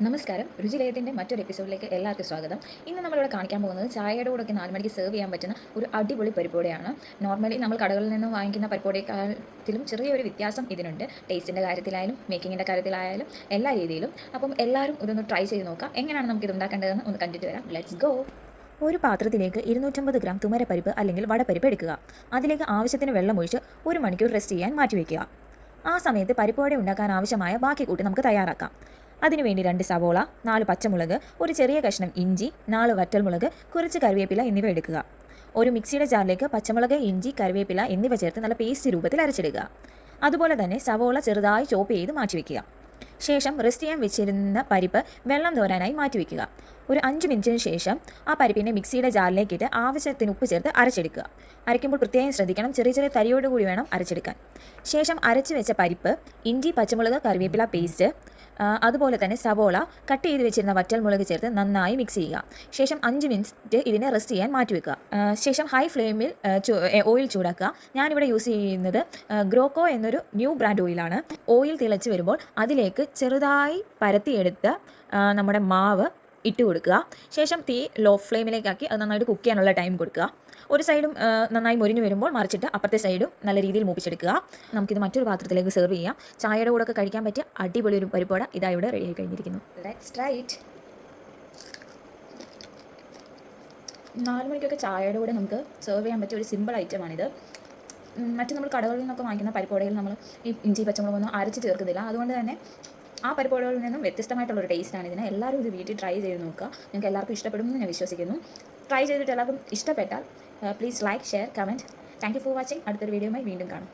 നമസ്കാരം. രുചിലയത്തിൻ്റെ മറ്റൊരു എപ്പിസോഡിലേക്ക് എല്ലാവർക്കും സ്വാഗതം. ഇന്ന് നമ്മളിവിടെ കാണിക്കാൻ പോകുന്നത് ചായയുടെ കൂടെയൊക്കെ 4 മണിക്ക് സെർവ് ചെയ്യാൻ പറ്റുന്ന ഒരു അടിപൊളി പരിപ്പുവടയാണ്. നോർമലി നമ്മൾ കടകളിൽ നിന്ന് വാങ്ങിക്കുന്ന പരിപ്പുവടയെക്കാട്ടിലും ചെറിയൊരു വ്യത്യാസം ഇതിനുണ്ട്. ടേസ്റ്റിൻ്റെ കാര്യത്തിലായാലും മേക്കിങ്ങിൻ്റെ കാര്യത്തിലായാലും എല്ലാ രീതിയിലും. അപ്പം എല്ലാവരും ഇതൊന്ന് ട്രൈ ചെയ്ത് നോക്കാം. എങ്ങനെയാണ് നമുക്കിത് ഉണ്ടാക്കേണ്ടതെന്ന് ഒന്ന് കണ്ടിട്ട് വരാം. Let's go. ഒരു പാത്രത്തിലേക്ക് 250 ഗ്രാം തുമരപ്പരിപ്പ് അല്ലെങ്കിൽ വടപ്പരിപ്പ് എടുക്കുക. അതിലേക്ക് ആവശ്യത്തിന് വെള്ളമൊഴിച്ച് 1 മണിക്കൂർ റെസ്റ്റ് ചെയ്യാൻ മാറ്റിവെക്കുക. ആ സമയത്ത് പരിപ്പുവട ഉണ്ടാക്കാൻ ആവശ്യമായ ബാക്കി കൂട്ടി നമുക്ക് തയ്യാറാക്കാം. അതിനുവേണ്ടി 2 സവോള, 4 പച്ചമുളക്, ഒരു ചെറിയ കഷ്ണം ഇഞ്ചി, 4 വറ്റൽമുളക്, കുറച്ച് കറിവേപ്പില എന്നിവ എടുക്കുക. ഒരു മിക്സിയുടെ ജാറിലേക്ക് പച്ചമുളക്, ഇഞ്ചി, കറിവേപ്പില എന്നിവ ചേർത്ത് നല്ല പേസ്റ്റ് രൂപത്തിൽ അരച്ചെടുക്കുക. അതുപോലെ തന്നെ സവോള ചെറുതായി ചോപ്പ് ചെയ്ത് മാറ്റിവെക്കുക. ശേഷം റെസ്റ്റ് ചെയ്യാൻ വെച്ചിരുന്ന പരിപ്പ് വെള്ളം തോരാനായി മാറ്റിവെക്കുക. ഒരു 5 മിനിറ്റിന് ശേഷം ആ പരിപ്പിനെ മിക്സിയുടെ ജാറിലേക്കിട്ട് ആവശ്യത്തിന് ഉപ്പ് ചേർത്ത് അരച്ചെടുക്കുക. അരയ്ക്കുമ്പോൾ പ്രത്യേകം ശ്രദ്ധിക്കണം, ചെറിയ ചെറിയ തരിയോട് കൂടി വേണം അരച്ചെടുക്കാൻ. ശേഷം അരച്ച് വെച്ച പരിപ്പ്, ഇഞ്ചി, പച്ചമുളക്, കറിവേപ്പില പേസ്റ്റ്, അതുപോലെ തന്നെ സവോള, കട്ട് ചെയ്ത് വെച്ചിരുന്ന വറ്റൽമുളക് ചേർത്ത് നന്നായി മിക്സ് ചെയ്യുക. ശേഷം 5 മിനിറ്റ് ഇതിനെ റെസ്റ്റ് ചെയ്യാൻ മാറ്റിവെക്കുക. ശേഷം ഹൈ ഫ്ലെയിമിൽ ഓയിൽ ചൂടാക്കുക. ഞാനിവിടെ യൂസ് ചെയ്യുന്നത് ഗ്രോക്കോ എന്നൊരു ന്യൂ ബ്രാൻഡ് ഓയിലാണ്. ഓയിൽ തിളച്ച് വരുമ്പോൾ അതിലേക്ക് ചെറുതായി പരത്തിയെടുത്ത് നമ്മുടെ മാവ് ഇട്ട് കൊടുക്കുക. ശേഷം തീ ലോ ഫ്ലെയിമിലേക്കാക്കി അത് നന്നായിട്ട് കുക്ക് ചെയ്യാനുള്ള ടൈം കൊടുക്കുക. ഒരു സൈഡും നന്നായി മൊരിഞ്ഞു വരുമ്പോൾ മറിച്ചിട്ട് അപ്പുറത്തെ സൈഡും നല്ല രീതിയിൽ മൂപ്പിച്ചെടുക്കുക. നമുക്കിത് മറ്റൊരു പാത്രത്തിലേക്ക് സെർവ് ചെയ്യാം. ചായയുടെ കൂടെ ഒക്കെ കഴിക്കാൻ പറ്റിയ അടിപൊളി ഒരു പരിപ്പുവട ഇതാ ഇവിടെ റെഡിയായി കഴിഞ്ഞിരിക്കുന്നു. Let's try it. 4 മണിക്കൊക്കെ ചായയുടെ കൂടെ നമുക്ക് സെർവ് ചെയ്യാൻ പറ്റിയ ഒരു സിമ്പിൾ ഐറ്റമാണിത്. മറ്റ് നമ്മൾ കടകളിൽ നിന്നൊക്കെ വാങ്ങിക്കുന്ന പരിപ്പുവടയിൽ നമ്മൾ ഈ ഇഞ്ചി പച്ചമുളകൊന്നും അരച്ച് ചേർക്കുന്നില്ല. അതുകൊണ്ട് തന്നെ ആ പരിപ്പുവടകളിൽ നിന്നും വ്യത്യസ്തമായിട്ടുള്ളൊരു ടേസ്റ്റാണ് ഇതിന്. എല്ലാവരും ഇത് വീട്ടിൽ ട്രൈ ചെയ്ത് നോക്കുക. നിങ്ങൾക്ക് എല്ലാവർക്കും ഇഷ്ടപ്പെടുമെന്ന് ഞാൻ വിശ്വസിക്കുന്നു. ട്രൈ ചെയ്തിട്ട് എല്ലാവർക്കും ഇഷ്ടപ്പെട്ടാൽ please like, share, comment. Thank you for watching. അടുത്തൊരു വീഡിയോയുമായി വീണ്ടും കാണാം.